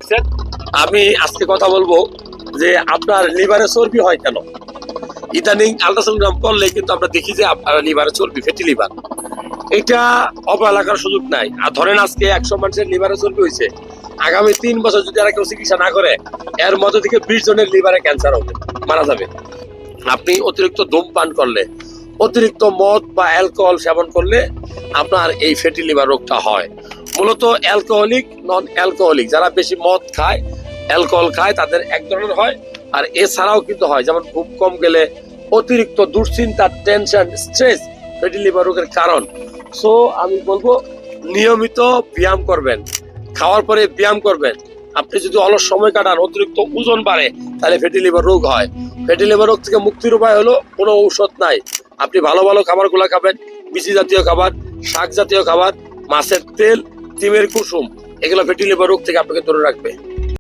দেখছেন। আমি আজকে কথা বলবো যে আপনার লিভারে চর্বি হয় কেন। ইদানিং আল্ট্রাসোনোগ্রাম করলে কিন্তু আমরা দেখি যে আপনার লিভারে চর্বি, ফ্যাটি লিভার। এটা অবহেলা করার সুযোগ নাই। আর ধরেন আজকে 100 মানুষের লিভারে চর্বি হয়েছে, আগামী 3 বছর যদি আর কেউ চিকিৎসা না করে, এর মধ্যে থেকে 20 জনের লিভারে ক্যান্সার হবে, মারা যাবে। আপনি অতিরিক্ত ধূমপান করলে, অতিরিক্ত মদ বা অ্যালকোহল সেবন করলে আপনার এই ফ্যাটি লিভার রোগটা হয়। মূলত অ্যালকোহলিক, নন অ্যালকোহলিক, যারা বেশি মদ খায়, অ্যালকোহল খায়, তাদের এক ধরনের হয়। আর এছাড়াও কিন্তু হয়, যেমন ঘুম কম গেলে, অতিরিক্ত দুশ্চিন্তা, টেনশন, স্ট্রেস ফ্যাটি লিভার রোগের কারণ। সো আমি বলবো নিয়মিত ব্যায়াম করবেন, খাওয়ার পরে ব্যায়াম করবেন। আপনি যদি অলস সময় কাটান, অতিরিক্ত ওজন বাড়ে, তাহলে ফ্যাটি লিভার রোগ হয়। ফ্যাটি লিভার রোগ থেকে মুক্তির উপায় হলো কোনো ঔষধ নাই। আপনি ভালো ভালো খাবারগুলো খাবেন, বিচি জাতীয় খাবার, শাক জাতীয় খাবার, মাছের তেল, ডিমের কুসুম, এগুলো ফ্যাটি লিভার রোগ থেকে আপনাকে দূরে রাখবে।